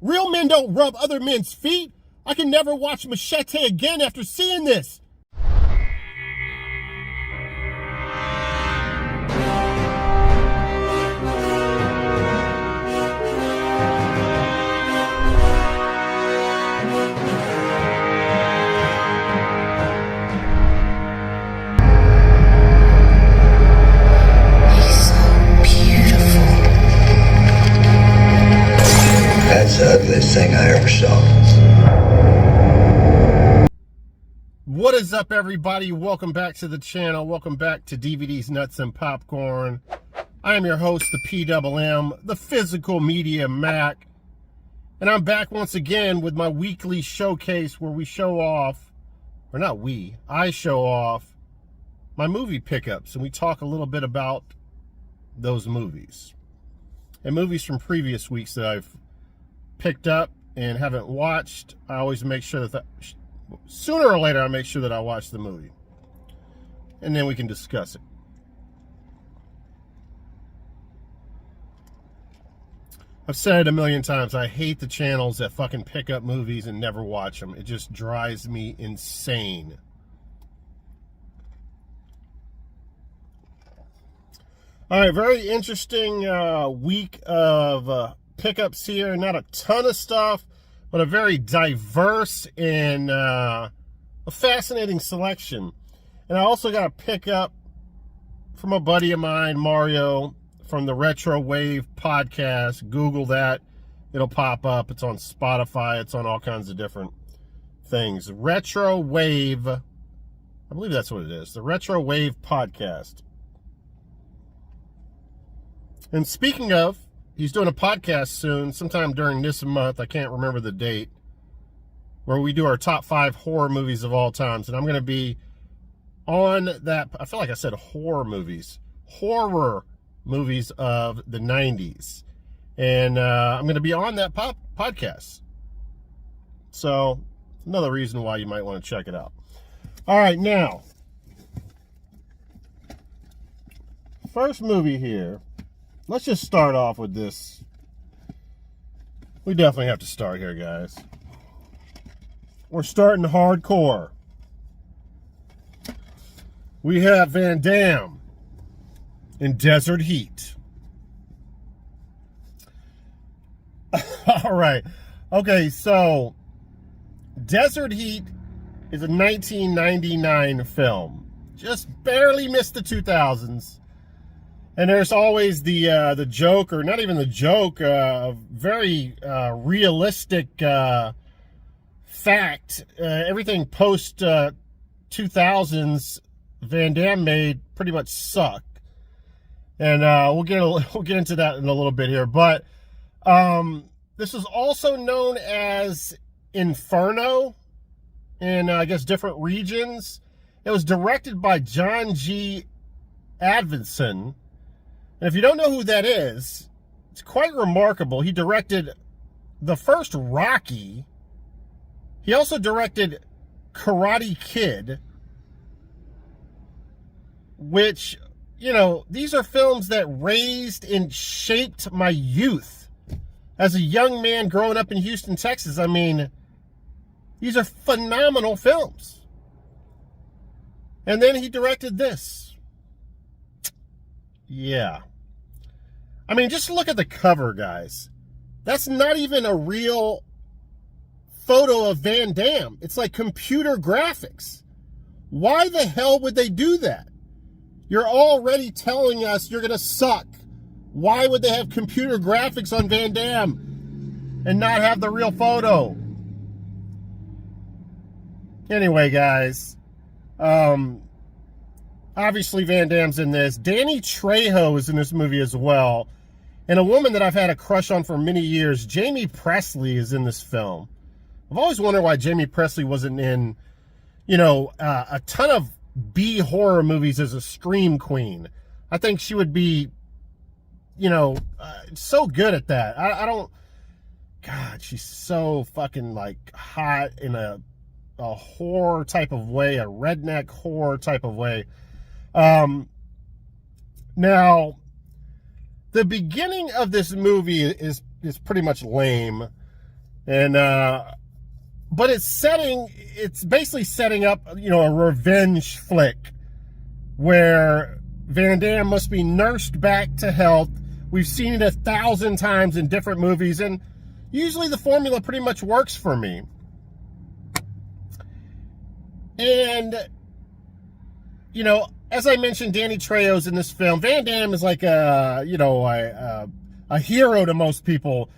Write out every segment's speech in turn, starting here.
Real men don't rub other men's feet. I can never watch Machete again after seeing this. That's the ugliest thing I ever saw. What is up, everybody? Welcome back to the channel. Welcome back to DVDs, Nuts, and Popcorn. I am your host, the PMM, the Physical Media Mac. And I'm back once again with my weekly showcase where we show off, or not we, I show off my movie pickups. And we talk a little bit about those movies. And movies from previous weeks that I've picked up and haven't watched. I always make sure that sooner or later I make sure that I watch the movie, and then we can discuss it. I've said it a million times, I hate the channels that fucking pick up movies and never watch them. It just drives me insane. All right, very interesting week of pickups here. Not a ton of stuff, but a very diverse and a fascinating selection. And I also got a pickup from a buddy of mine, Mario, from the Retro Wave podcast. Google that. It'll pop up. It's on Spotify. It's on all kinds of different things. Retro Wave. I believe that's what it is. The Retro Wave podcast. And speaking of, he's doing a podcast soon, sometime during this month. I can't remember the date, where we do our top 5 horror movies of all times. And I'm going to be on that. I feel like I said horror movies of the 90s. And I'm going to be on that podcast. So, another reason why you might want to check it out. All right, now, first movie here. Let's just start off with this. We definitely have to start here, guys. We're starting hardcore. We have Van Damme in Desert Heat. All right. Okay, so Desert Heat is a 1999 film. Just barely missed the 2000s. And there's always the joke, or not even the joke, very realistic fact. Everything post 2000s Van Damme made pretty much sucked, and we'll get into that in a little bit here. But this is also known as Inferno in I guess different regions. It was directed by John G. Avildsen. And if you don't know who that is, it's quite remarkable. He directed the first Rocky. He also directed Karate Kid, which, you know, these are films that raised and shaped my youth as a young man growing up in Houston, Texas. I mean, these are phenomenal films. And then he directed this. Yeah. I mean, just look at the cover, guys. That's not even a real photo of Van Damme. It's like computer graphics. Why the hell would they do that? You're already telling us you're going to suck. Why would they have computer graphics on Van Damme and not have the real photo? Anyway, guys. Obviously, Van Damme's in this. Danny Trejo is in this movie as well. And a woman that I've had a crush on for many years, Jamie Presley, is in this film. I've always wondered why Jamie Presley wasn't in, you know, a ton of B horror movies as a scream queen. I think she would be, you know, so good at that. I don't, God, she's so fucking like hot in a horror type of way, a redneck horror type of way. Now, the beginning of this movie is pretty much lame. And, but it's basically setting up, you know, a revenge flick where Van Damme must be nursed back to health. We've seen it 1,000 times in different movies, and usually the formula pretty much works for me. And, you know, as I mentioned, Danny Trejo's in this film. Van Damme is like a hero to most people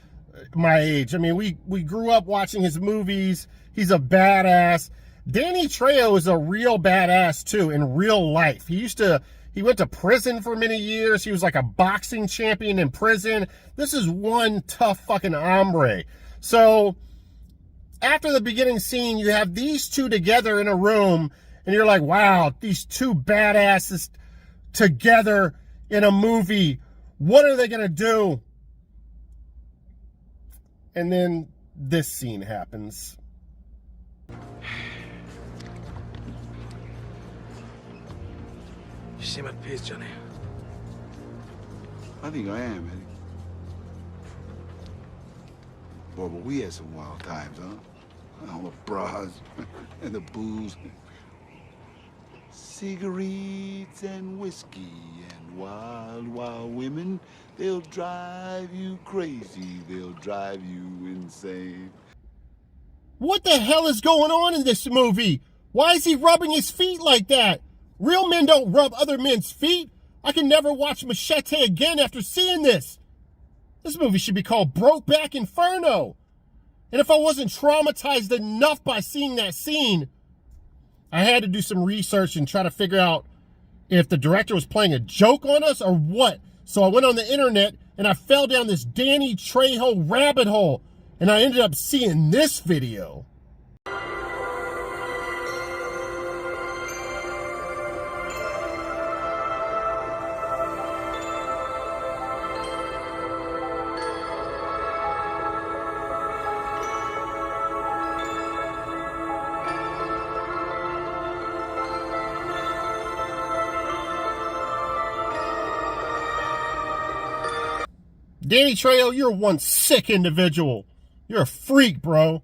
my age. I mean, we grew up watching his movies. He's a badass. Danny Trejo is a real badass too in real life. He went to prison for many years. He was like a boxing champion in prison. This is one tough fucking hombre. So after the beginning scene, you have these two together in a room, and you're like, wow, these two badasses together in a movie. What are they going to do? And then this scene happens. You seem at peace, Johnny. I think I am, Eddie. Boy, but we had some wild times, huh? All the bras and the booze. Cigarettes and whiskey and wild, wild women. They'll drive you crazy. They'll drive you insane. What the hell is going on in this movie? Why is he rubbing his feet like that? Real men don't rub other men's feet. I can never watch Machete again after seeing this. This movie should be called Brokeback Inferno. And if I wasn't traumatized enough by seeing that scene, I had to do some research and try to figure out if the director was playing a joke on us or what. So I went on the internet and I fell down this Danny Trejo rabbit hole, and I ended up seeing this video. Danny Trejo, you're one sick individual. You're a freak, bro.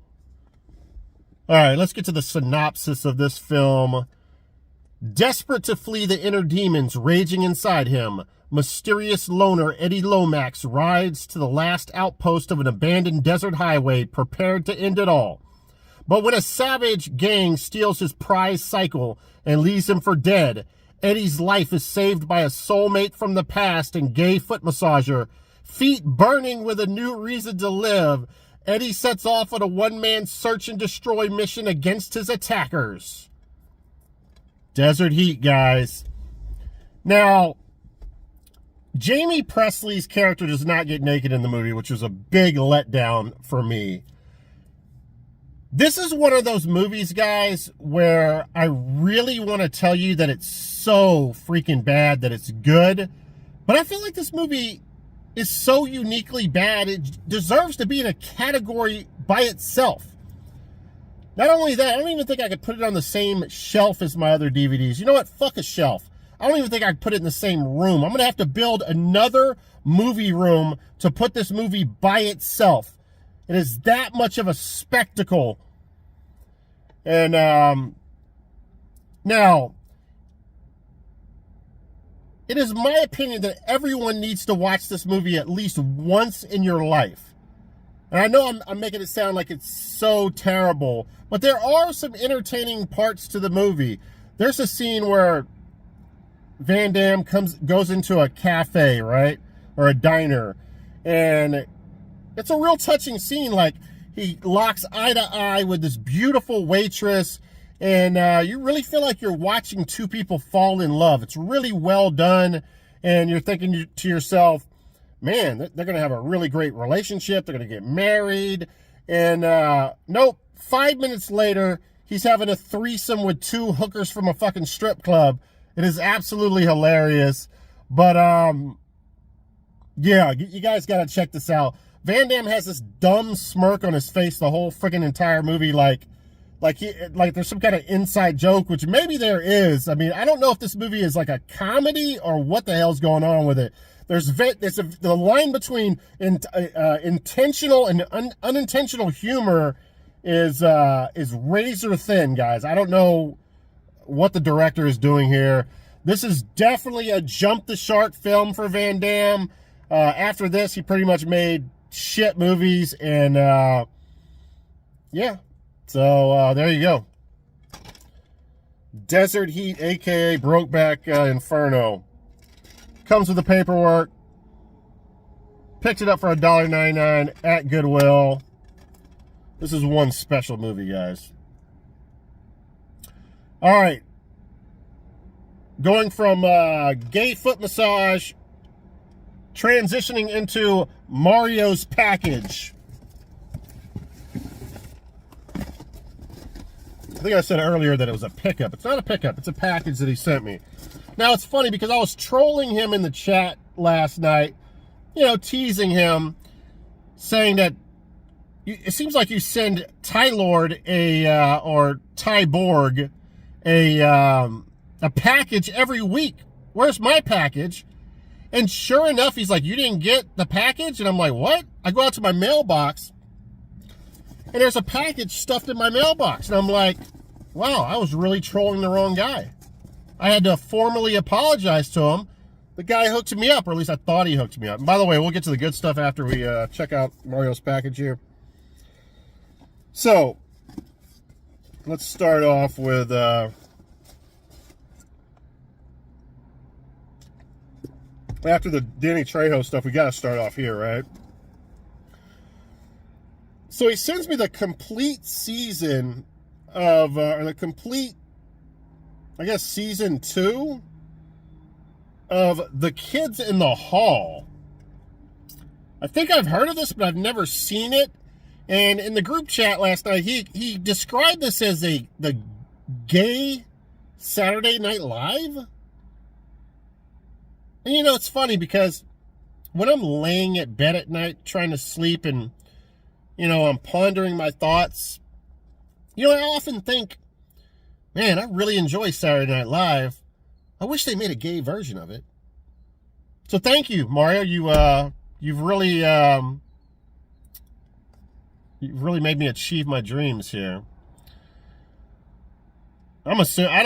All right, let's get to the synopsis of this film. Desperate to flee the inner demons raging inside him, mysterious loner Eddie Lomax rides to the last outpost of an abandoned desert highway, prepared to end it all. But when a savage gang steals his prized cycle and leaves him for dead, Eddie's life is saved by a soulmate from the past and gay foot massager. Feet burning with a new reason to live, Eddie sets off on a one-man search and destroy mission against his attackers. Desert heat, guys. Now, Jamie Presley's character does not get naked in the movie, which was a big letdown for me. This is one of those movies, guys, where I really want to tell you that it's so freaking bad that it's good. But I feel like this movie is so uniquely bad, it deserves to be in a category by itself. Not only that, I don't even think I could put it on the same shelf as my other DVDs. You know what? Fuck a shelf. I don't even think I could put it in the same room. I'm going to have to build another movie room to put this movie by itself. It is that much of a spectacle. And now, it is my opinion that everyone needs to watch this movie at least once in your life. And I know I'm making it sound like it's so terrible, but there are some entertaining parts to the movie. There's a scene where Van Damme goes into a cafe, right? Or a diner. And it's a real touching scene. Like, he locks eye to eye with this beautiful waitress, and you really feel like you're watching two people fall in love. It's really well done, and you're thinking to yourself, man, they're going to have a really great relationship. They're going to get married. And nope, 5 minutes later, he's having a threesome with two hookers from a fucking strip club. It is absolutely hilarious. But, yeah, you guys got to check this out. Van Damme has this dumb smirk on his face the whole freaking entire movie, like there's some kind of inside joke, which maybe there is. I mean, I don't know if this movie is like a comedy or what the hell's going on with it. the line between intentional and unintentional humor is razor thin, guys. I don't know what the director is doing here. This is definitely a jump the shark film for Van Damme. After this, he pretty much made shit movies, and yeah. So there you go. Desert Heat, aka Brokeback Inferno. Comes with the paperwork. Picked it up for $1.99 at Goodwill. This is one special movie, guys. All right. Going from gay foot massage, transitioning into Mario's package. I think I said earlier that it was a pickup. It's not a pickup. It's a package that he sent me. Now, it's funny because I was trolling him in the chat last night, you know, teasing him, saying that it seems like you send Ty-Lord or Cyborg a package every week. Where's my package? And sure enough, he's like, you didn't get the package? And I'm like, what? I go out to my mailbox, and there's a package stuffed in my mailbox. And I'm like, wow, I was really trolling the wrong guy. I had to formally apologize to him. The guy hooked me up, or at least I thought he hooked me up. And by the way, we'll get to the good stuff after we check out Mario's package here. So, let's start off with... after the Danny Trejo stuff, we got to start off here, right? So he sends me the complete season of, or the complete, I guess, season 2 of The Kids in the Hall. I think I've heard of this, but I've never seen it. And in the group chat last night, he described this as the gay Saturday Night Live. And you know, it's funny because when I'm laying at bed at night trying to sleep and, you know, I'm pondering my thoughts, you know, I often think, man, I really enjoy Saturday Night Live. I wish they made a gay version of it. So thank you, Mario. You've really made me achieve my dreams here. I don't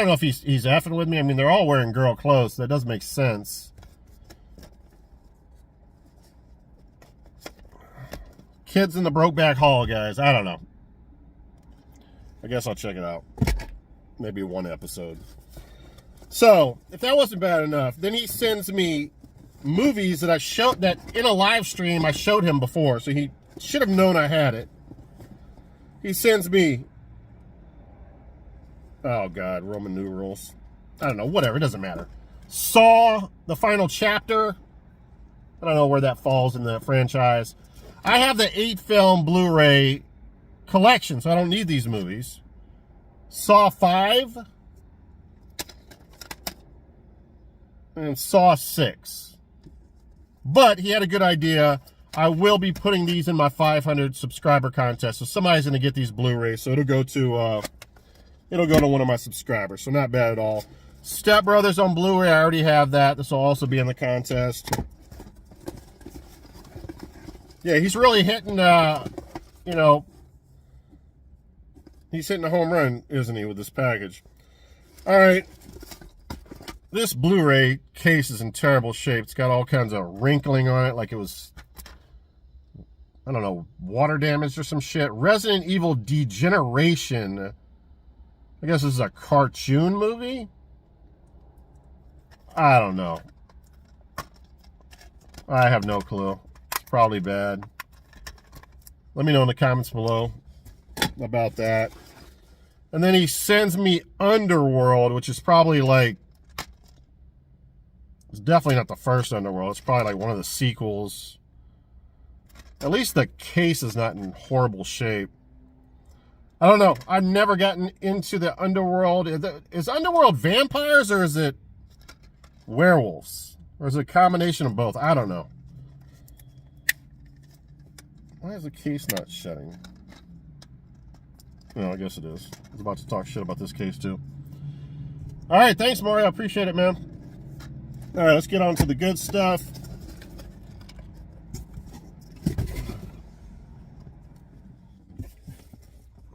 know if he's effing with me. I mean, they're all wearing girl clothes, so that does make sense. Kids in the Brokeback Hall, guys. I don't know. I guess I'll check it out. Maybe one episode. So, if that wasn't bad enough, then he sends me movies that that in a live stream I showed him before, so he should have known I had it. He sends me, oh God, Roman numerals. I don't know, whatever, it doesn't matter. Saw, the final chapter. I don't know where that falls in the franchise. I have the 8-film Blu-ray collection, so I don't need these movies. Saw 5. And Saw 6. But he had a good idea. I will be putting these in my 500 subscriber contest. So somebody's going to get these Blu-rays. So it'll go to one of my subscribers. So not bad at all. Step Brothers on Blu-ray. I already have that. This will also be in the contest. Yeah, he's really hitting, you know, he's hitting a home run, isn't he, with this package? All right. This Blu-ray case is in terrible shape. It's got all kinds of wrinkling on it, like it was, I don't know, water damage or some shit. Resident Evil Degeneration. I guess this is a cartoon movie? I don't know. I have no clue. It's probably bad. Let me know in the comments below about that. And then he sends me Underworld, which is probably like, it's definitely not the first Underworld. It's probably like one of the sequels. At least the case is not in horrible shape. I don't know. I've never gotten into the Underworld. Is Underworld vampires or is it werewolves? Or is it a combination of both? I don't know. Why is the case not shutting? No, I guess it is. I was about to talk shit about this case too. All right, thanks, Mario. I appreciate it, man. All right, let's get on to the good stuff.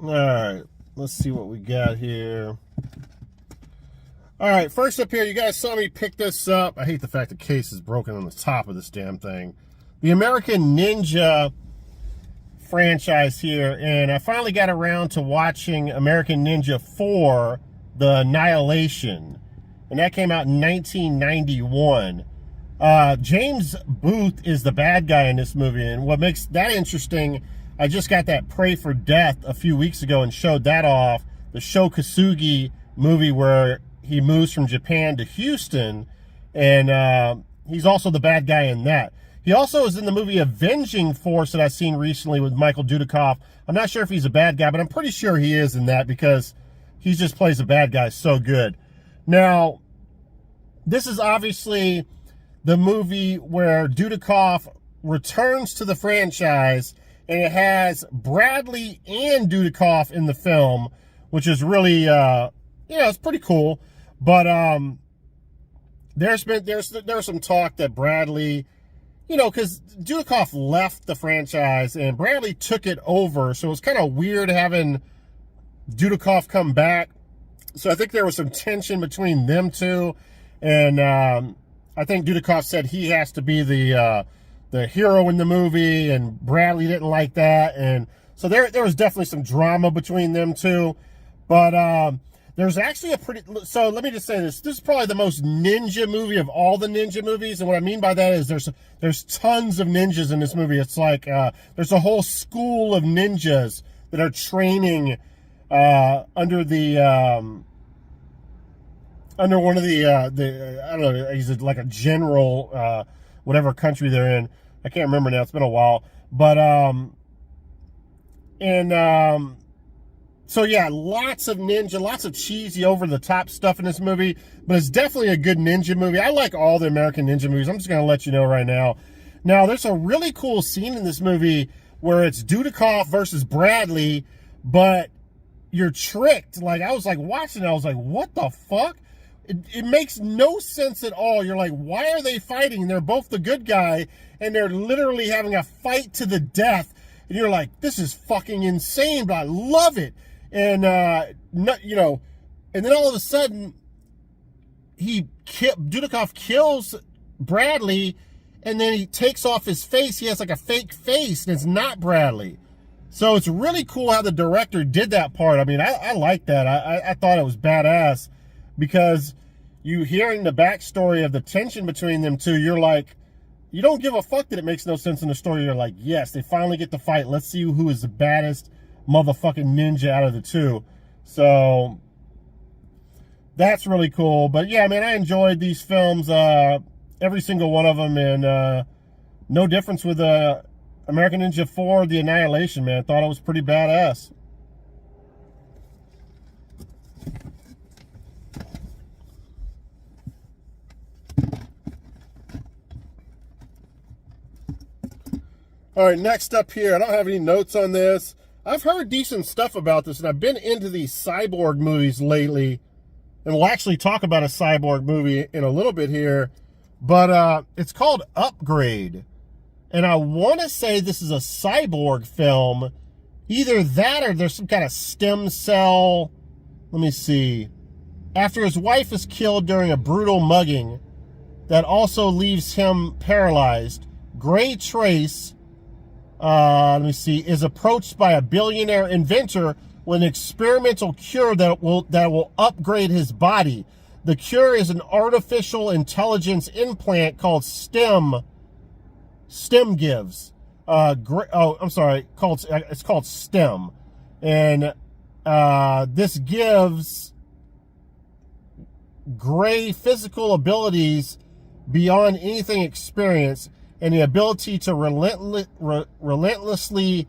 All right, let's see what we got here. All right, first up here, you guys saw me pick this up. I hate the fact the case is broken on the top of this damn thing. The American Ninja franchise here, and I finally got around to watching American Ninja 4, The Annihilation, and that came out in 1991. James Booth is the bad guy in this movie, and what makes that interesting, I just got that Pray for Death a few weeks ago and showed that off, the Sho Kosugi movie where he moves from Japan to Houston, and he's also the bad guy in that. He also is in the movie Avenging Force that I've seen recently with Michael Dudikoff. I'm not sure if he's a bad guy, but I'm pretty sure he is in that because he just plays a bad guy so good. Now, this is obviously the movie where Dudikoff returns to the franchise, and it has Bradley and Dudikoff in the film, which is really, it's pretty cool. But there's some talk that Bradley, because Dudikoff left the franchise and Bradley took it over, so it's kind of weird having Dudikoff come back. So I think there was some tension between them two, and I think Dudikoff said he has to be the hero in the movie, and Bradley didn't like that, and so there was definitely some drama between them two. But there's actually so let me just say this is probably the most ninja movie of all the ninja movies, and what I mean by that is there's tons of ninjas in this movie. It's like there's a whole school of ninjas that are training under one of the I don't know, he's like a general, whatever country they're in. I can't remember now. It's been a while. But, so yeah, lots of ninja, lots of cheesy over-the-top stuff in this movie, but it's definitely a good ninja movie. I like all the American ninja movies. I'm just going to let you know right now. Now, there's a really cool scene in this movie where it's Dudikoff versus Bradley, but you're tricked. Like, I was like watching it, I was like, what the fuck? It makes no sense at all. You're like, why are they fighting? They're both the good guy, and they're literally having a fight to the death. And you're like, this is fucking insane, but I love it. And, and then all of a sudden, Dudikoff kills Bradley, and then he takes off his face. He has like a fake face, and it's not Bradley. So it's really cool how the director did that part. I mean, I like that. I thought it was badass, because you hearing the backstory of the tension between them two, you're like, you don't give a fuck that it makes no sense in the story. You're like, yes, they finally get to fight. Let's see who is the baddest motherfucking ninja out of the two. So that's really cool. But yeah, man, I enjoyed these films, every single one of them, and no difference with American Ninja 4, The Annihilation, man. I thought it was pretty badass. All right, next up here, I don't have any notes on this. I've heard decent stuff about this, and I've been into these cyborg movies lately, and we'll actually talk about a cyborg movie in a little bit here, but it's called Upgrade, and I want to say this is a cyborg film. Either that or there's some kind of stem cell, let me see. After his wife is killed during a brutal mugging that also leaves him paralyzed, Gray Trace, let me see, is approached by a billionaire inventor with an experimental cure that will upgrade his body. The cure is an artificial intelligence implant called STEM gives. It's called STEM. And this gives Gray physical abilities beyond anything experienced, and the ability to relentlessly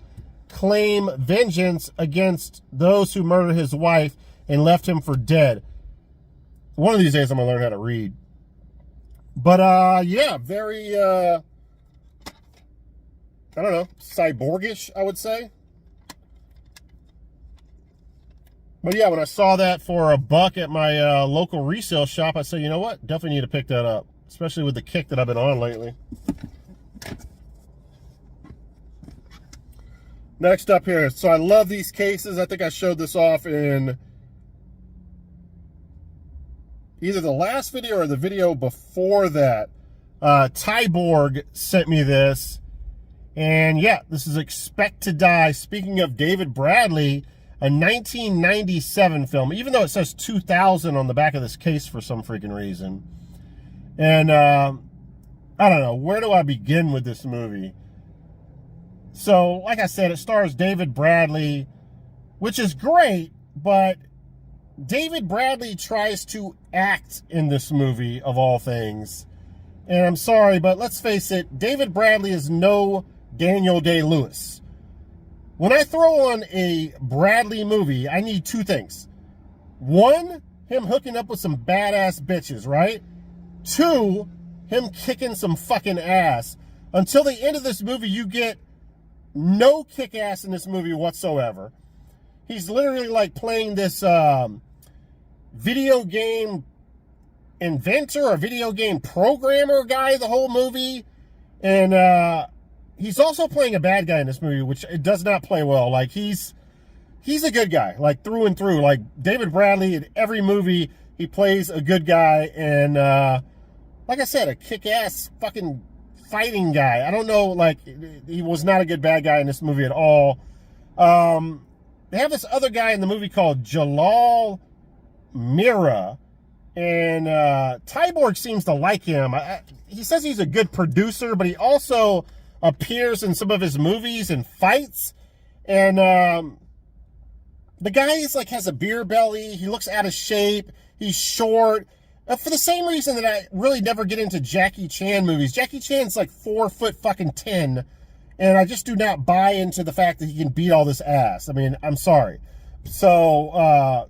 claim vengeance against those who murdered his wife and left him for dead. One of these days I'm going to learn how to read. But, yeah, very, I don't know, cyborgish, I would say. But, yeah, when I saw that for $1 at my local resale shop, I said, you know what? Definitely need to pick that up, especially with the kick that I've been on lately. Next up here. So I love these cases. I think I showed this off in either the last video or the video before that. Cyborg sent me this. And yeah, this is Expect to Die. Speaking of David Bradley, a 1997 film, even though it says 2000 on the back of this case for some freaking reason. And I don't know, where do I begin with this movie? So, like I said, it stars David Bradley, which is great, but David Bradley tries to act in this movie, of all things. And I'm sorry, but let's face it, David Bradley is no Daniel Day-Lewis. When I throw on a Bradley movie, I need two things. One, him hooking up with some badass bitches, right? Two, him kicking some fucking ass. Until the end of this movie, you get no kick ass in this movie whatsoever. He's literally like playing this video game inventor or video game programmer guy the whole movie. And he's also playing a bad guy in this movie, which it does not play well. Like, he's a good guy, like, through and through. Like, David Bradley, in every movie, he plays a good guy. And, like I said, a kick-ass fucking fighting guy. I don't know, like, he was not a good bad guy in this movie at all. They have this other guy in the movie called Jalal Mira. And Cyborg seems to like him. He says he's a good producer, but he also appears in some of his movies and fights. And the guy is like, has a beer belly. He looks out of shape. He's short. For the same reason that I really never get into Jackie Chan movies. Jackie Chan's like 4'10", and I just do not buy into the fact that he can beat all this ass. I mean, I'm sorry. So,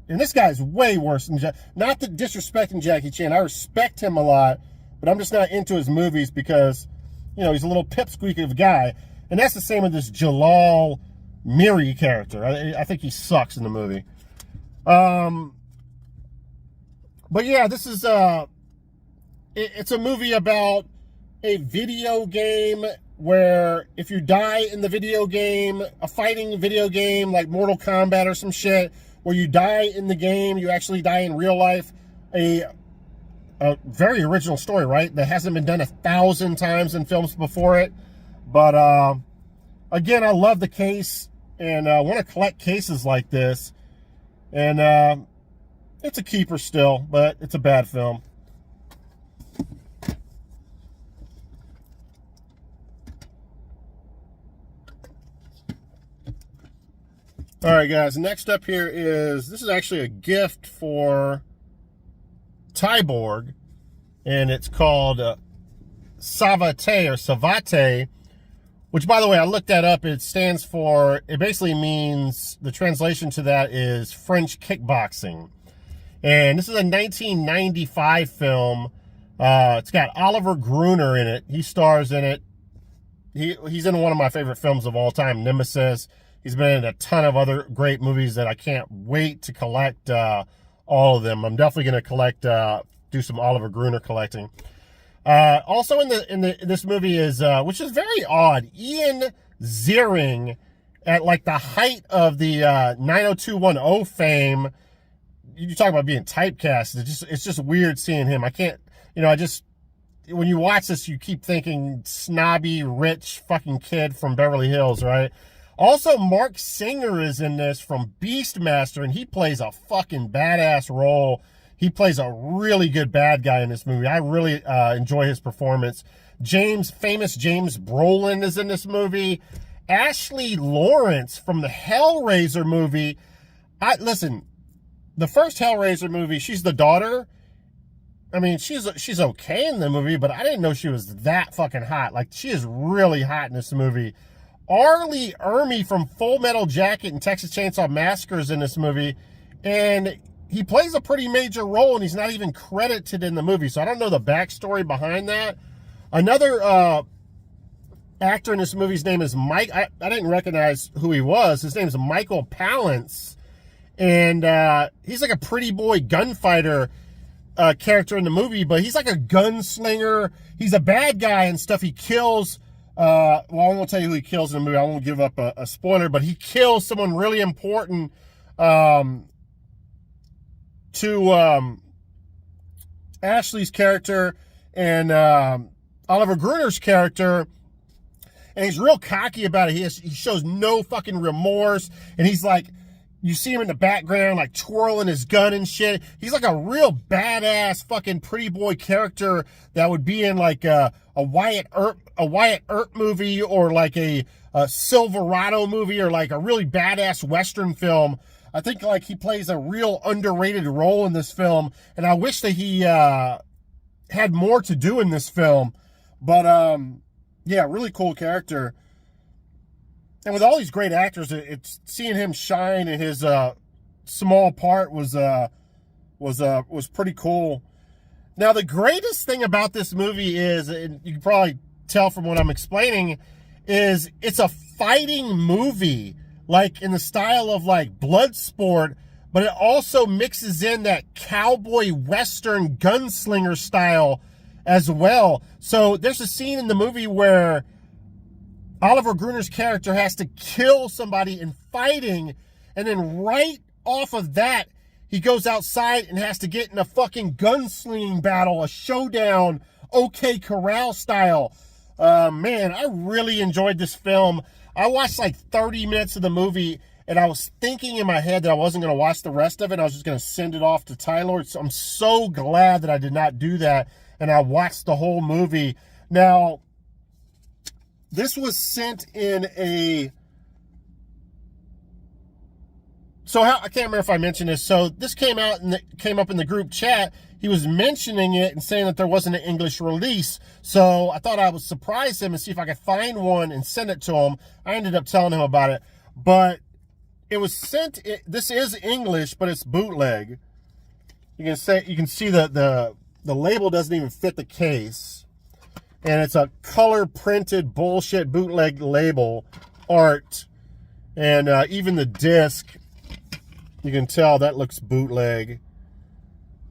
and this guy's way worse than not that disrespecting Jackie Chan. I respect him a lot, but I'm just not into his movies because, you know, he's a little pipsqueak of a guy. And that's the same with this Jalal Miri character. I think he sucks in the movie. But yeah, this is it's a movie about a video game where if you die in the video game, a fighting video game like Mortal Kombat or some shit, where you die in the game, you actually die in real life. A very original story, right? That hasn't been done 1,000 times in films before it. But again, I love the case, and I want to collect cases like this. And it's a keeper still, but it's a bad film. All right, guys, next up here is, this is actually a gift for Cyborg, and it's called Savate or Savate, which, by the way, I looked that up. It stands for, it basically means, the translation to that is French kickboxing. And this is a 1995 film. It's got Oliver Gruner in it. He stars in it. He's in one of my favorite films of all time, Nemesis. He's been in a ton of other great movies that I can't wait to collect all of them. I'm definitely going to collect, do some Oliver Gruner collecting. Also in this movie is, which is very odd, Ian Ziering, at like the height of the 90210 fame. You talk about being typecast. It's just weird seeing him. I can't, you know, when you watch this, you keep thinking snobby, rich fucking kid from Beverly Hills, right? Also, Mark Singer is in this from Beastmaster, and he plays a fucking badass role. He plays a really good bad guy in this movie. I really enjoy his performance. Famous James Brolin is in this movie. Ashley Lawrence from the Hellraiser movie. Listen, the first Hellraiser movie, she's the daughter. I mean, she's okay in the movie, but I didn't know she was that fucking hot. Like, she is really hot in this movie. Arlie Ermey from Full Metal Jacket and Texas Chainsaw Massacre is in this movie, and he plays a pretty major role, and he's not even credited in the movie, so I don't know the backstory behind that. Another actor in this movie's name is Mike. I didn't recognize who he was. His name is Michael Palance, and he's like a pretty boy gunfighter character in the movie, but he's like a gunslinger. He's a bad guy and stuff. He kills well, I won't tell you who he kills in the movie. I won't give up a spoiler, but he kills someone really important to Ashley's character and Oliver Gruner's character, and he's real cocky about it. He shows no fucking remorse, and he's like, you see him in the background, like twirling his gun and shit. He's like a real badass fucking pretty boy character that would be in like a Wyatt Earp movie, or like a Silverado movie, or like a really badass Western film. I think like he plays a real underrated role in this film, and I wish that he had more to do in this film. But yeah, really cool character. And with all these great actors, it's seeing him shine in his small part was pretty cool. Now, the greatest thing about this movie is, and you can probably tell from what I'm explaining, is it's a fighting movie, like in the style of like Bloodsport, but it also mixes in that cowboy western gunslinger style as well. So there's a scene in the movie where Oliver Gruner's character has to kill somebody in fighting, and then right off of that, he goes outside and has to get in a fucking gunslinging battle, a showdown, OK Corral style. Man, I really enjoyed this film. I watched like 30 minutes of the movie, and I was thinking in my head that I wasn't going to watch the rest of it. I was just going to send it off to Tyler. So I'm so glad that I did not do that, and I watched the whole movie. Now, this was sent in a... So I can't remember if I mentioned this. So this came out and came up in the group chat. He was mentioning it and saying that there wasn't an English release. So I thought I would surprise him and see if I could find one and send it to him. I ended up telling him about it. But it was sent... This is English, but it's bootleg. You can see the label doesn't even fit the case. And it's a color printed bullshit bootleg label art. And even the disc, you can tell that looks bootleg.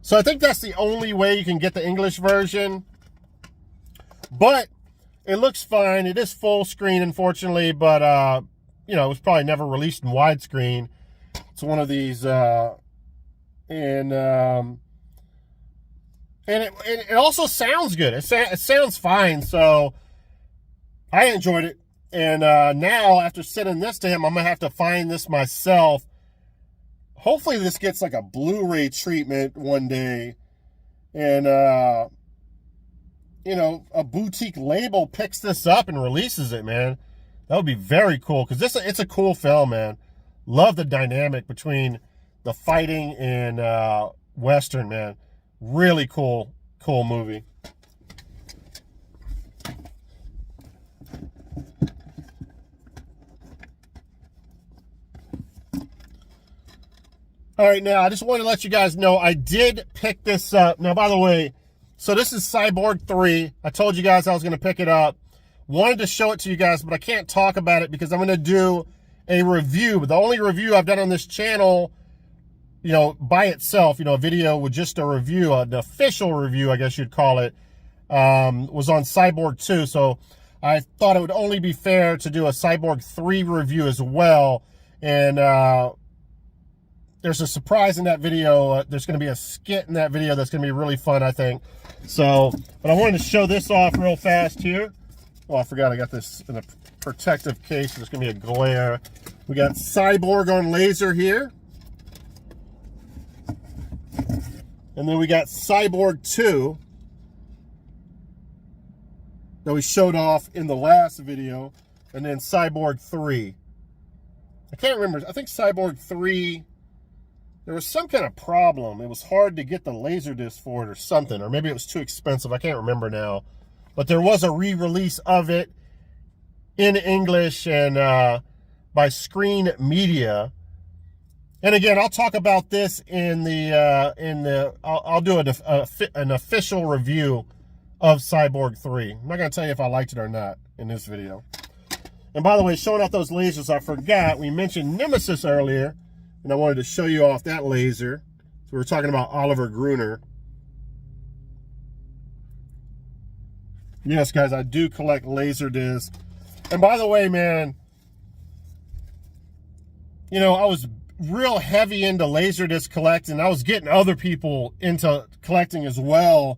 So I think that's the only way you can get the English version. But it looks fine. It is full screen, unfortunately, but you know, it was probably never released in widescreen. It's one of these and it also sounds good. It sounds fine, so I enjoyed it. And now, after sending this to him, I'm going to have to find this myself. Hopefully this gets like a Blu-ray treatment one day. And, you know, a boutique label picks this up and releases it, man. That would be very cool, because it's a cool film, man. Love the dynamic between the fighting and Western, man. Really cool movie. All right, now I just want to let you guys know I did pick this up. Now, by the way, so this is Cyborg 3. I told you guys I was going to pick it up. Wanted to show it to you guys, but I can't talk about it because I'm going to do a review. But the only review I've done on this channel, you know, by itself, you know, a video with just a review, an official review, I guess you'd call it, was on Cyborg 2. So I thought it would only be fair to do a Cyborg 3 review as well. And there's a surprise in that video. There's going to be a skit in that video that's going to be really fun, I think. So, but I wanted to show this off real fast here. Oh, I forgot I got this in a protective case. There's going to be a glare. We got Cyborg on laser here. And then we got Cyborg 2 that we showed off in the last video. And then Cyborg 3. I can't remember. I think Cyborg 3, there was some kind of problem. It was hard to get the laser disc for it or something. Or maybe it was too expensive. I can't remember now. But there was a re-release of it in English and by Screen Media. And again, I'll talk about this in the I'll do an official review of Cyborg 3. I'm not going to tell you if I liked it or not in this video. And by the way, showing off those lasers, I forgot. We mentioned Nemesis earlier, and I wanted to show you off that laser. So we were talking about Oliver Gruner. Yes, guys, I do collect Laserdisc. And by the way, man, you know, I was real heavy into Laserdisc collecting. I was getting other people into collecting as well.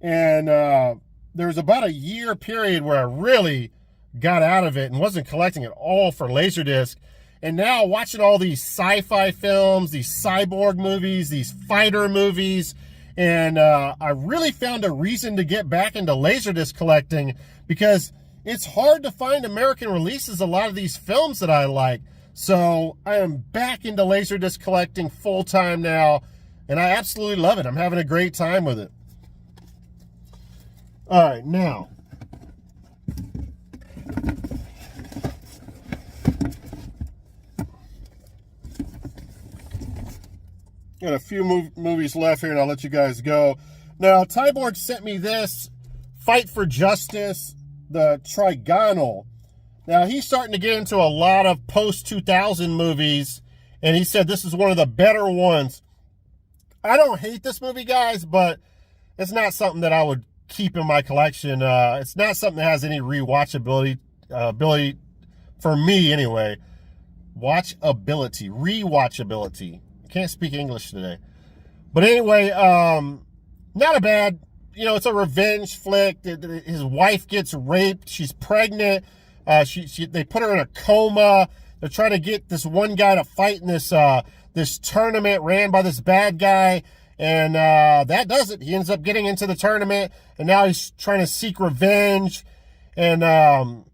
And there was about a year period where I really got out of it and wasn't collecting at all for Laserdisc. And now watching all these sci-fi films, these cyborg movies, these fighter movies, and I really found a reason to get back into Laserdisc collecting, because it's hard to find American releases of a lot of these films that I like. So I am back into Laserdisc collecting full time now, and I absolutely love it. I'm having a great time with it. All right, now, got a few movies left here, and I'll let you guys go. Now, Cyborg sent me this Fight for Justice, the Trigonal. Now, he's starting to get into a lot of post-2000 movies, and he said this is one of the better ones. I don't hate this movie, guys, but it's not something that I would keep in my collection. It's not something that has any rewatchability, ability for me anyway. Rewatchability. Can't speak English today. But anyway, not a bad, you know, it's a revenge flick. His wife gets raped. She's pregnant. They put her in a coma. They're trying to get this one guy to fight in this this tournament ran by this bad guy. And that does it. He ends up getting into the tournament, and now he's trying to seek revenge. And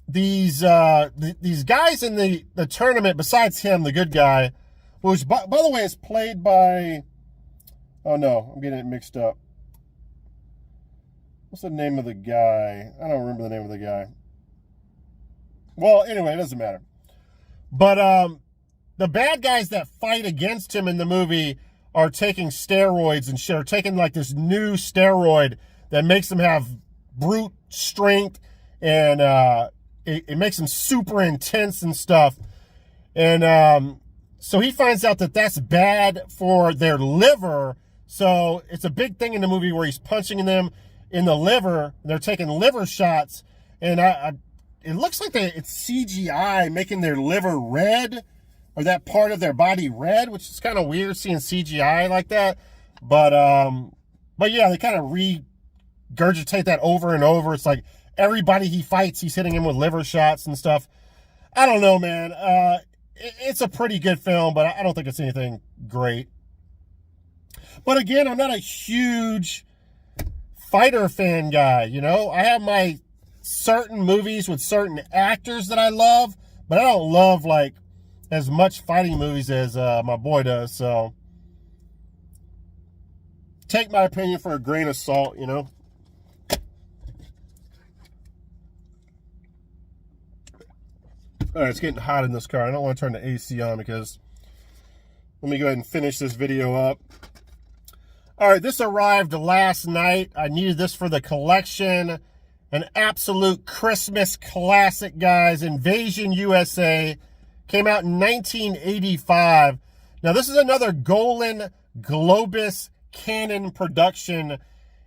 these guys in the tournament, besides him, the good guy, which, by the way, is played by... Oh, no. I'm getting it mixed up. What's the name of the guy? I don't remember the name of the guy. Well, anyway, it doesn't matter. But the bad guys that fight against him in the movie are taking steroids and shit. Are taking, like, this new steroid that makes them have brute strength. And it makes them super intense and stuff. And... so he finds out that that's bad for their liver. So it's a big thing in the movie where he's punching them in the liver. They're taking liver shots. And it looks like it's CGI making their liver red, or that part of their body red, which is kind of weird seeing CGI like that. But yeah, they kind of regurgitate that over and over. It's like everybody he fights, he's hitting him with liver shots and stuff. I don't know, man. It's a pretty good film, but I don't think it's anything great. But again, I'm not a huge fighter fan guy, you know? I have my certain movies with certain actors that I love, but I don't love, like, as much fighting movies as my boy does, so take my opinion for a grain of salt, you know? All right, it's getting hot in this car. I don't want to turn the AC on because... Let me go ahead and finish this video up. All right, this arrived last night. I needed this for the collection. An absolute Christmas classic, guys. Invasion USA. Came out in 1985. Now, this is another Golan Globus Canon production.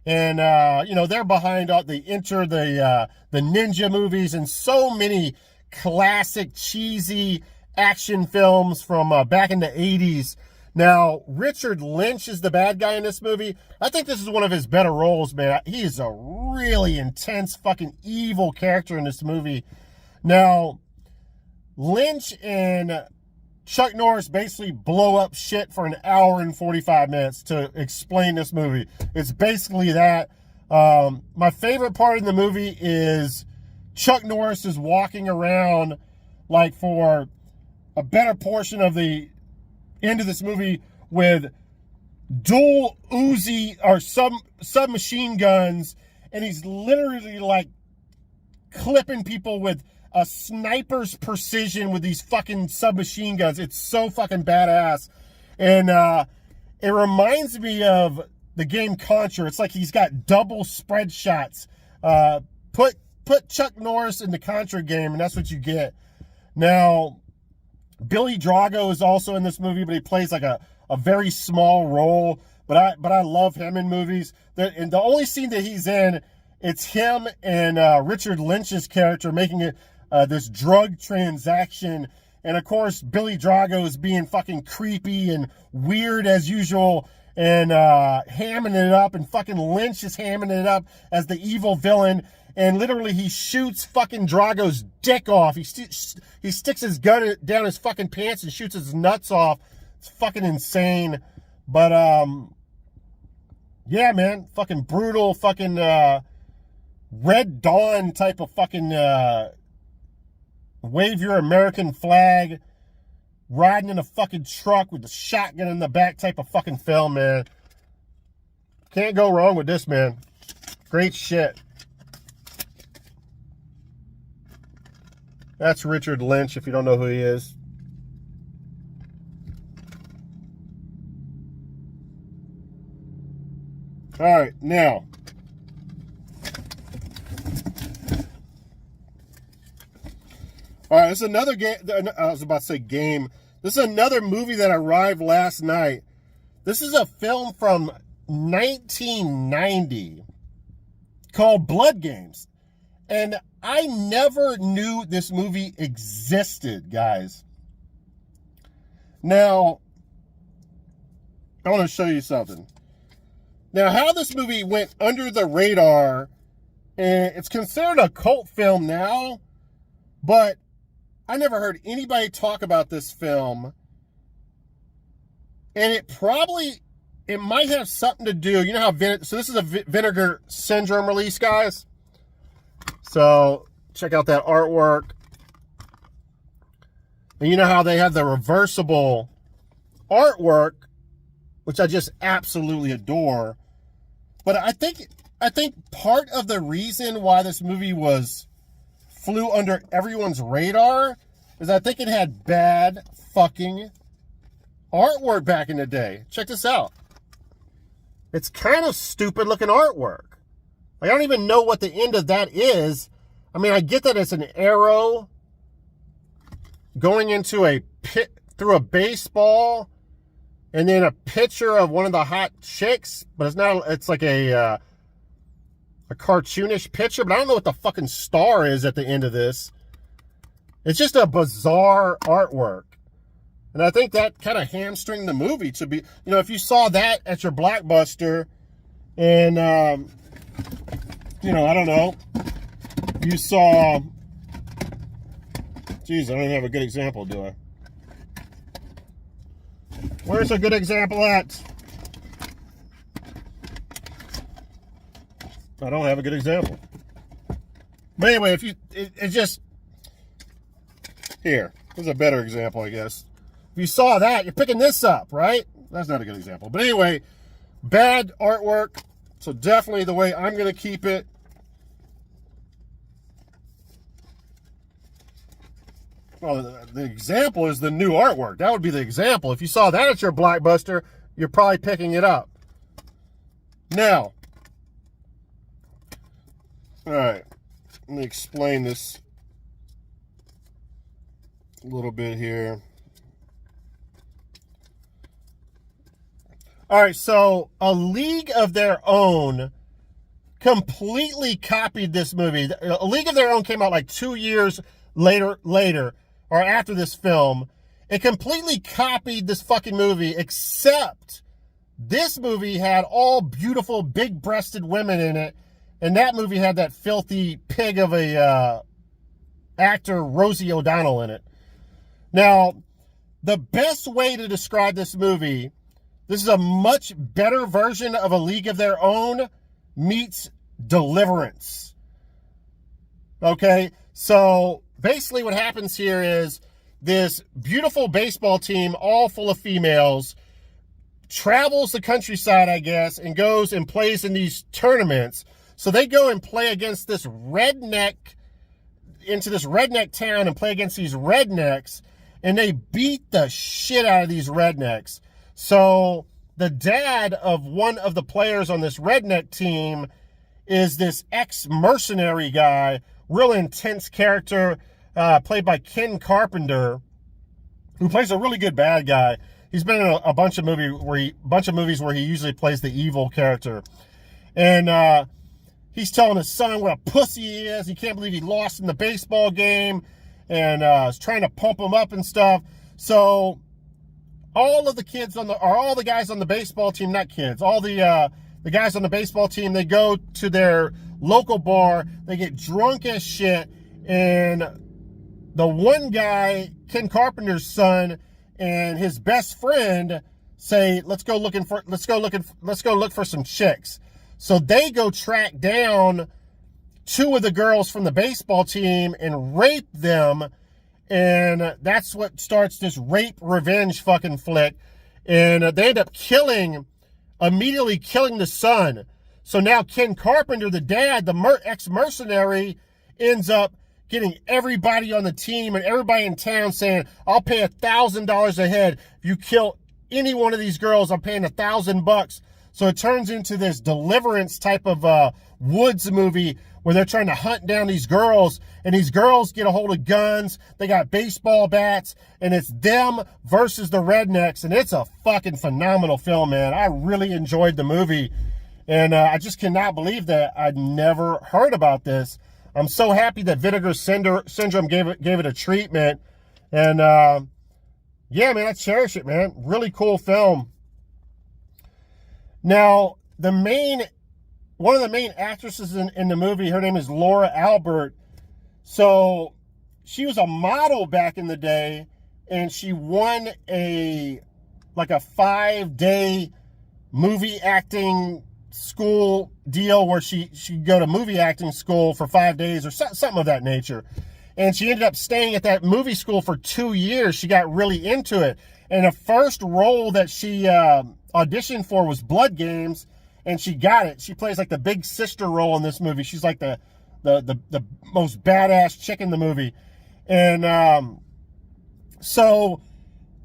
And, you know, they're behind all the Ninja movies and so many classic cheesy action films from back in the 80s. Now, Richard Lynch is the bad guy in this movie. I think this is one of his better roles, man. He is a really intense, fucking evil character in this movie. Now, Lynch and Chuck Norris basically blow up shit for an hour and 45 minutes to explain this movie. It's basically that. My favorite part of the movie is Chuck Norris is walking around, like, for a better portion of the end of this movie with dual Uzi or submachine guns, and he's literally, like, clipping people with a sniper's precision with these fucking submachine guns. It's so fucking badass. And it reminds me of the game Contra. It's like he's got double spread shots. Put Chuck Norris in the Contra game, and that's what you get. Now, Billy Drago is also in this movie, but he plays like a very small role. But I love him in movies. And the only scene that he's in It's him and Richard Lynch's character making it this drug transaction. And of course, Billy Drago is being fucking creepy and weird as usual and hamming it up. And fucking Lynch is hamming it up as the evil villain. And literally he shoots fucking Drago's dick off. He sticks his gun down his fucking pants and shoots his nuts off. It's fucking insane. But, yeah, man. Fucking brutal, fucking Red Dawn type of fucking wave your American flag, riding in a fucking truck with a shotgun in the back type of fucking film, man. Can't go wrong with this, man. Great shit. That's Richard Lynch, if you don't know who he is. All right, now. All right, this is another game. I was about to say game. This is another movie that arrived last night. This is a film from 1990 called Blood Games. And I never knew this movie existed, guys. Now, I want to show you something. Now, how this movie went under the radar, and it's considered a cult film now, but I never heard anybody talk about this film. And it might have something to do, you know how, so this is a Vinegar Syndrome release, guys. So, check out that artwork. And you know how they have the reversible artwork, which I just absolutely adore. But I think part of the reason why this movie flew under everyone's radar is I think it had bad fucking artwork back in the day. Check this out. It's kind of stupid looking artwork. I don't even know what the end of that is. I mean, I get that it's an arrow going into a pit through a baseball and then a picture of one of the hot chicks, but it's not, it's like a cartoonish picture, but I don't know what the fucking star is at the end of this. It's just a bizarre artwork. And I think that kind of hamstringed the movie to be, you know, if you saw that at your Blockbuster and, you know, I don't know, you saw, geez, I don't even have a good example, do I? Where's a good example at? I don't have a good example. But anyway, if you, it just, here, here's a better example, I guess. If you saw that, you're picking this up, right? That's not a good example. But anyway, bad artwork. So definitely the way I'm going to keep it. Well, the example is the new artwork. That would be the example. If you saw that at your Blockbuster, you're probably picking it up. Now, all right, let me explain this a little bit here. All right, so A League of Their Own completely copied this movie. A League of Their Own came out like 2 years later, or after this film. It completely copied this fucking movie, except this movie had all beautiful, big-breasted women in it, and that movie had that filthy pig of a actor, Rosie O'Donnell, in it. Now, the best way to describe this movie, this is a much better version of A League of Their Own meets Deliverance. Okay, so basically what happens here is this beautiful baseball team, all full of females, travels the countryside, I guess, and goes and plays in these tournaments. So they go and play against this redneck, into this redneck town and play against these rednecks, and they beat the shit out of these rednecks. So the dad of one of the players on this redneck team is this ex-mercenary guy, real intense character, played by Ken Carpenter, who plays a really good bad guy. He's been in a bunch of movies where he usually plays the evil character. And he's telling his son what a pussy he is. He can't believe he lost in the baseball game, and is trying to pump him up and stuff. So all of the kids all the guys on the baseball team, not kids, all the guys on the baseball team, they go to their local bar, they get drunk as shit, and the one guy, Ken Carpenter's son, and his best friend say, let's go look for some chicks. So they go track down two of the girls from the baseball team and rape them, and that's what starts this rape revenge fucking flick. And they end up immediately killing the son. So now Ken Carpenter, the dad, the ex-mercenary, ends up getting everybody on the team and everybody in town saying, I'll pay $1,000 a head. If you kill any one of these girls, I'm paying $1,000. So it turns into this Deliverance type of Woods movie where they're trying to hunt down these girls, and these girls get a hold of guns. They got baseball bats, and it's them versus the rednecks, and it's a fucking phenomenal film, man. I really enjoyed the movie, and I just cannot believe that I'd never heard about this. I'm so happy that Vinegar Syndrome gave it a treatment. And, yeah, man, I cherish it, man. Really cool film. Now, one of the main actresses in the movie, her name is Laura Albert. So she was a model back in the day, and she won a 5-day movie acting school deal where she could go to movie acting school for 5 days or something of that nature. And she ended up staying at that movie school for 2 years. She got really into it. And the first role that she auditioned for was Blood Games, and she got it. She plays like the big sister role in this movie. She's like the most badass chick in the movie. And so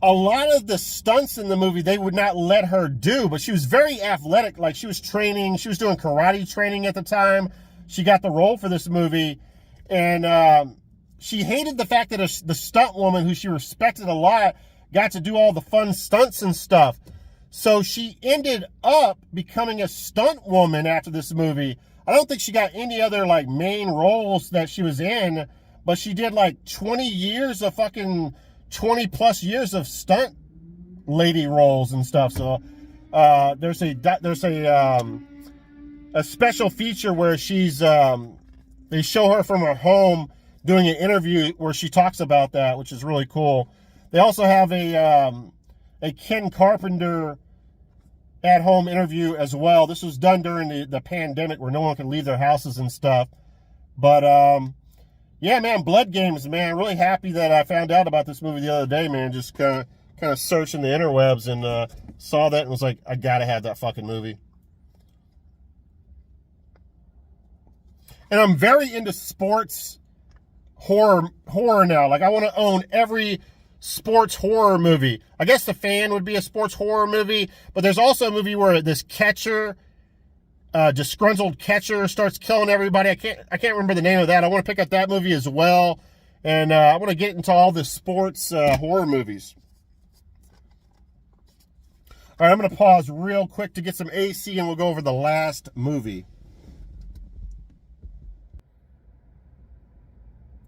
a lot of the stunts in the movie, they would not let her do, but she was very athletic. Like, she was doing karate training at the time. She got the role for this movie, and she hated the fact that the stunt woman, who she respected a lot, got to do all the fun stunts and stuff. So she ended up becoming a stunt woman after this movie. I don't think she got any other like main roles that she was in, but she did like 20 plus years of stunt lady roles and stuff. So there's a special feature where they show her from her home doing an interview where she talks about that, which is really cool. They also have a Ken Carpenter at-home interview as well. This was done during the pandemic where no one could leave their houses and stuff. But yeah, man, Blood Games, man. Really happy that I found out about this movie the other day, man. Just kind of searching the interwebs and saw that and was like, I gotta have that fucking movie. And I'm very into sports horror now. Like, I want to own every sports horror movie. I guess The Fan would be a sports horror movie, but there's also a movie where this catcher, disgruntled catcher, starts killing everybody. I can't remember the name of that. I want to pick up that movie as well, and I want to get into all the sports horror movies. All right, I'm going to pause real quick to get some AC, and we'll go over the last movie.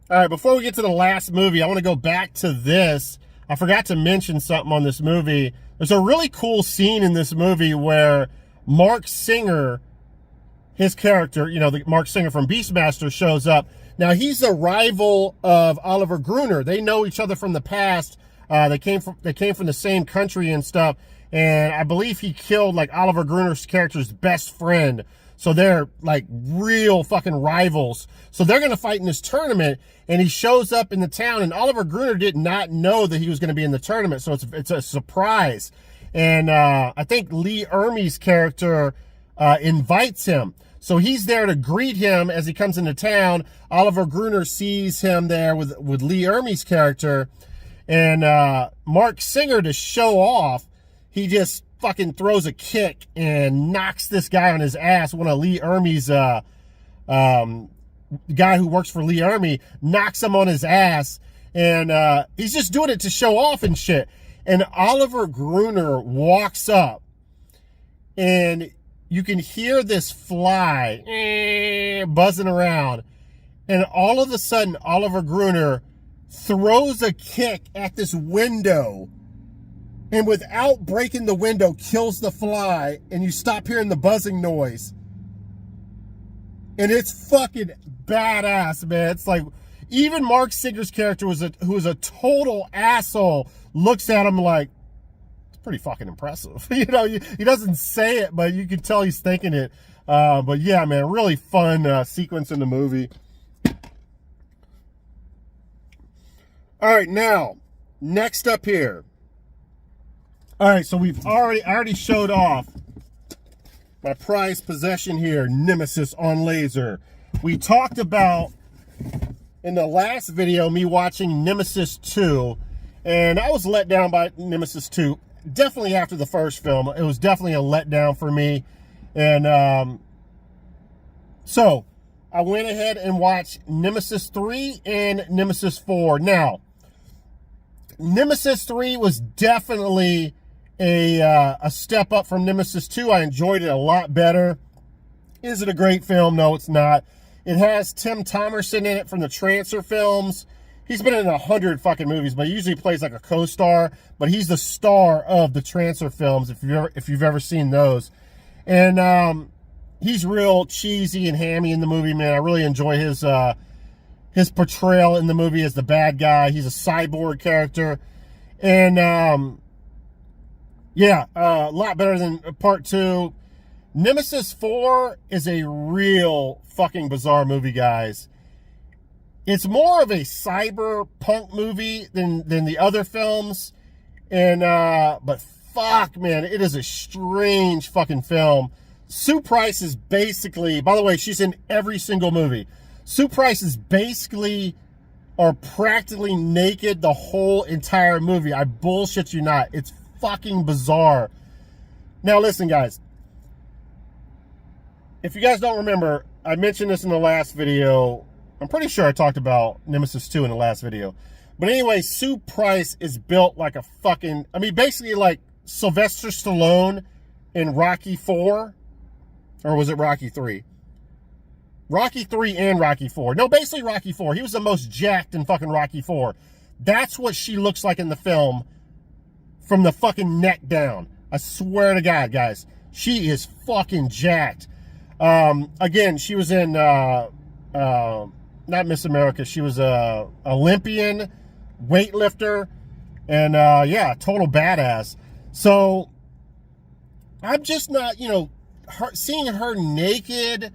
All right, before we get to the last movie, I want to go back to this. I forgot to mention something on this movie. There's a really cool scene in this movie where Mark Singer, his character, Mark Singer from Beastmaster, shows up. Now, he's the rival of Oliver Gruner. They know each other from the past. They came from the same country and stuff. And I believe he killed like Oliver Gruner's character's best friend. So they're like real fucking rivals. So they're going to fight in this tournament, and he shows up in the town, and Oliver Gruner did not know that he was going to be in the tournament. So it's a surprise. And I think Lee Ermey's character invites him. So he's there to greet him as he comes into town. Oliver Gruner sees him there with Lee Ermey's character. And Mark Singer, to show off, he just fucking throws a kick and knocks this guy on his ass. One of Lee Ermey's, guy who works for Lee Ermey, knocks him on his ass. And he's just doing it to show off and shit. And Oliver Gruner walks up and you can hear this fly buzzing around, and all of a sudden, Oliver Gruner throws a kick at this window, and without breaking the window, kills the fly, and you stop hearing the buzzing noise. And it's fucking badass, man. It's like, even Mark Singer's character, who was a total asshole, looks at him like, it's pretty fucking impressive. You know, he doesn't say it, but you can tell he's thinking it. But yeah, man, really fun sequence in the movie. All right, now, next up here. All right, so I already showed off my prized possession here, Nemesis on laser. We talked about, in the last video, me watching Nemesis 2, and I was let down by Nemesis 2. Definitely after the first film. It was definitely a letdown for me. And so I went ahead and watched Nemesis 3 and Nemesis 4. Now, Nemesis 3 was definitely a step up from Nemesis 2. I enjoyed it a lot better. Is it a great film? No, it's not. It has Tim Thomerson in it from the Transfer films. He's been in 100 fucking movies, but he usually plays like a co-star. But he's the star of the Transfer films, if you've ever seen those. And he's real cheesy and hammy in the movie, man. I really enjoy his portrayal in the movie as the bad guy. He's a cyborg character. And yeah, a lot better than part 2. Nemesis 4 is a real fucking bizarre movie, guys. It's more of a cyberpunk movie than the other films. And but fuck, man, it is a strange fucking film. Sue Price is basically, by the way, she's in every single movie. Sue Price is basically or practically naked the whole entire movie. I bullshit you not. It's fucking bizarre. Now listen, guys. If you guys don't remember, I mentioned this in the last video. I'm pretty sure I talked about Nemesis 2 in the last video. But anyway, Sue Price is built like a fucking, I mean, basically like Sylvester Stallone in Rocky 4. Or was it Rocky 3? Rocky 3 and Rocky 4. No, basically Rocky 4. He was the most jacked in fucking Rocky 4. That's what she looks like in the film from the fucking neck down. I swear to God, guys. She is fucking jacked. Again, she was in, not Miss America. She was a Olympian, weightlifter, and yeah, total badass. So, I'm just not, you know, seeing her naked, and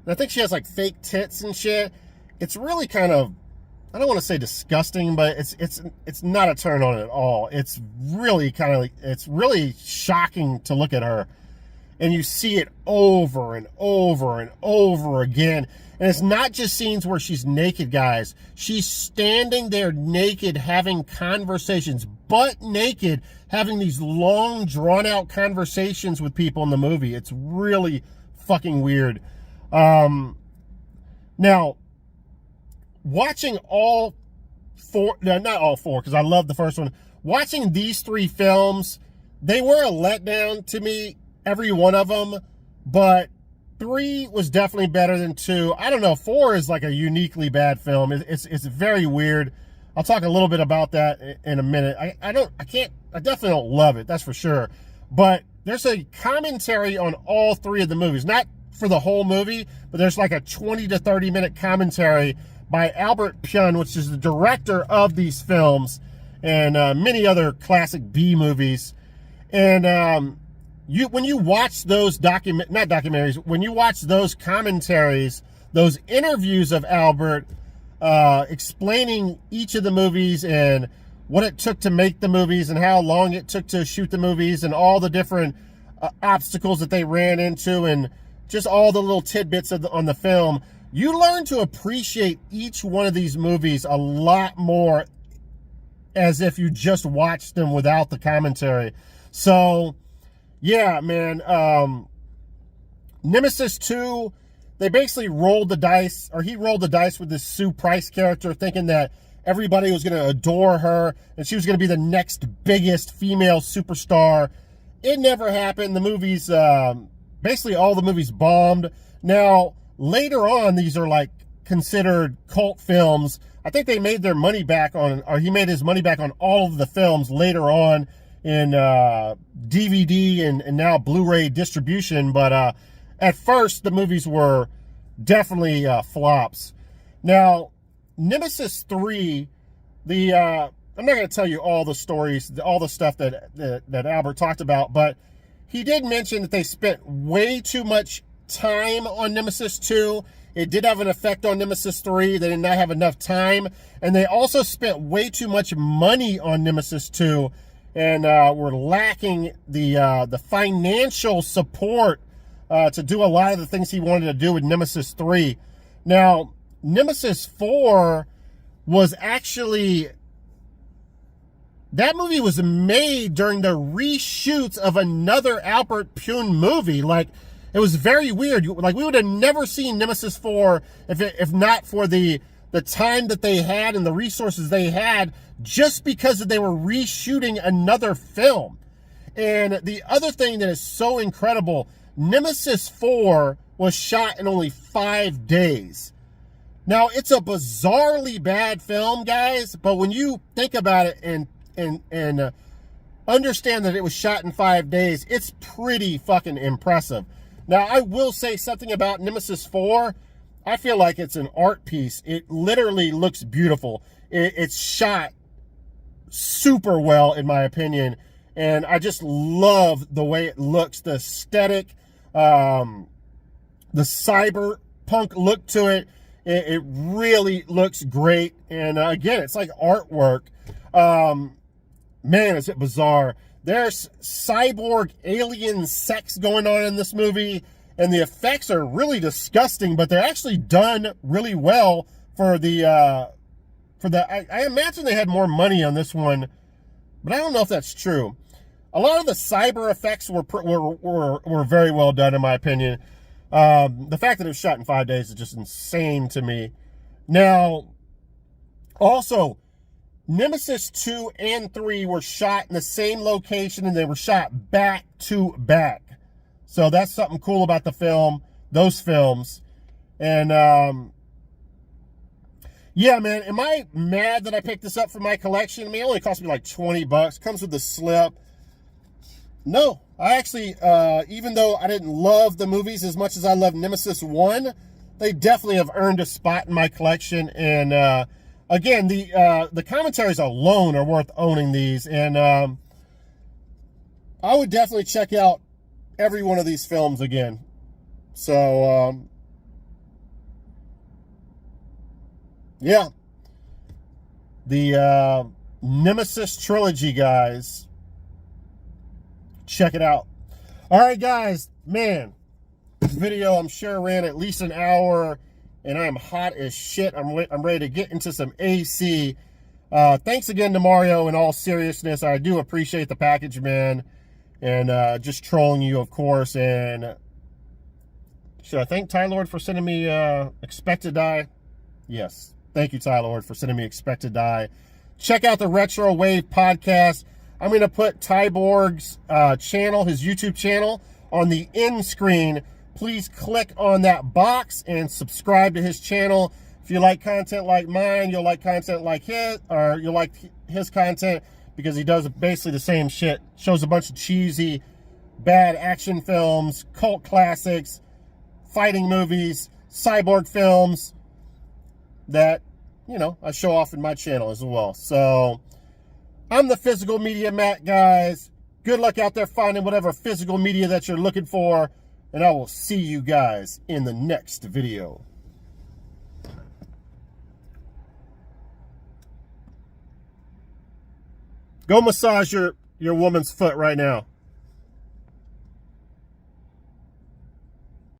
I think she has like fake tits and shit. It's really kind of, I don't want to say disgusting, but it's not a turn on at all. It's really kind of, it's really shocking to look at her. And you see it over and over and over again. And it's not just scenes where she's naked, guys. She's standing there naked, having conversations, butt naked, having these long, drawn-out conversations with people in the movie. It's really fucking weird. Now, watching all four, no, not all four, because I love the first one. Watching these 3 films, they were a letdown to me, every one of them, but 3 was definitely better than 2. I don't know, 4 is like a uniquely bad film. It's very weird. I'll talk a little bit about that in a minute. I definitely don't love it, that's for sure. But there's a commentary on all 3 of the movies. Not for the whole movie, but there's like a 20 to 30 minute commentary by Albert Pyun, which is the director of these films and many other classic B movies. And when you watch those when you watch those commentaries, those interviews of Albert explaining each of the movies and what it took to make the movies and how long it took to shoot the movies and all the different obstacles that they ran into and just all the little tidbits on the film, you learn to appreciate each one of these movies a lot more as if you just watched them without the commentary. So, yeah, man, Nemesis 2, they basically rolled the dice, or he rolled the dice with this Sue Price character, thinking that everybody was going to adore her, and she was going to be the next biggest female superstar. It never happened. The movie's basically all the movies bombed. Now, later on, these are like considered cult films. I think they made their money back on, or he made his money back on all of the films later on in DVD and now Blu-ray distribution. But at first, the movies were definitely flops. Now, Nemesis 3, I'm not going to tell you all the stories, all the stuff that Albert talked about, but he did mention that they spent way too much time on Nemesis 2. It did have an effect on Nemesis 3. They did not have enough time. And they also spent way too much money on Nemesis 2 and were lacking the financial support to do a lot of the things he wanted to do with Nemesis 3. Now, Nemesis 4 was actually... that movie was made during the reshoots of another Albert Pune movie. Like, it was very weird. Like, we would have never seen Nemesis 4 if not for the time that they had and the resources they had, just because they were reshooting another film. And the other thing that is so incredible, Nemesis 4 was shot in only 5 days. Now, it's a bizarrely bad film, guys, but when you think about it and understand that it was shot in 5 days, it's pretty fucking impressive. Now, I will say something about Nemesis 4. I feel like it's an art piece. It literally looks beautiful. It's shot super well, in my opinion, and I just love the way it looks, the aesthetic, the cyberpunk look to it. It really looks great, and again, it's like artwork. Man, is it bizarre. There's cyborg alien sex going on in this movie, and the effects are really disgusting, but they're actually done really well for I imagine they had more money on this one, but I don't know if that's true. A lot of the cyber effects were very well done, in my opinion. The fact that it was shot in 5 days is just insane to me. Now, also, Nemesis 2 and 3 were shot in the same location, and they were shot back to back. So that's something cool about those films. And, yeah, man, am I mad that I picked this up for my collection? I mean, it only cost me like $20. Comes with the slip. No, I actually, even though I didn't love the movies as much as I loved Nemesis 1, they definitely have earned a spot in my collection. And, again, the commentaries alone are worth owning these, and I would definitely check out every one of these films again. So, yeah. The Nemesis trilogy, guys. Check it out. All right, guys. Man, this video, I'm sure, ran at least an hour, and I am hot as shit. I'm ready to get into some AC. Thanks again to Mario. In all seriousness, I do appreciate the package, man. And just trolling you, of course. And should I thank Ty Lord for sending me Expect to Die? Yes. Thank you, Ty Lord, for sending me Expect to Die. Check out the Retro Wave podcast. I'm going to put Tyborg's channel, his YouTube channel, on the end screen. Please click on that box and subscribe to his channel. If you like content like mine, you'll like content like his, or you'll like his content because he does basically the same shit. Shows a bunch of cheesy, bad action films, cult classics, fighting movies, cyborg films that, you know, I show off in my channel as well. So, I'm the Physical Media Matt, guys. Good luck out there finding whatever physical media that you're looking for. And I will see you guys in the next video. Go massage your woman's foot right now.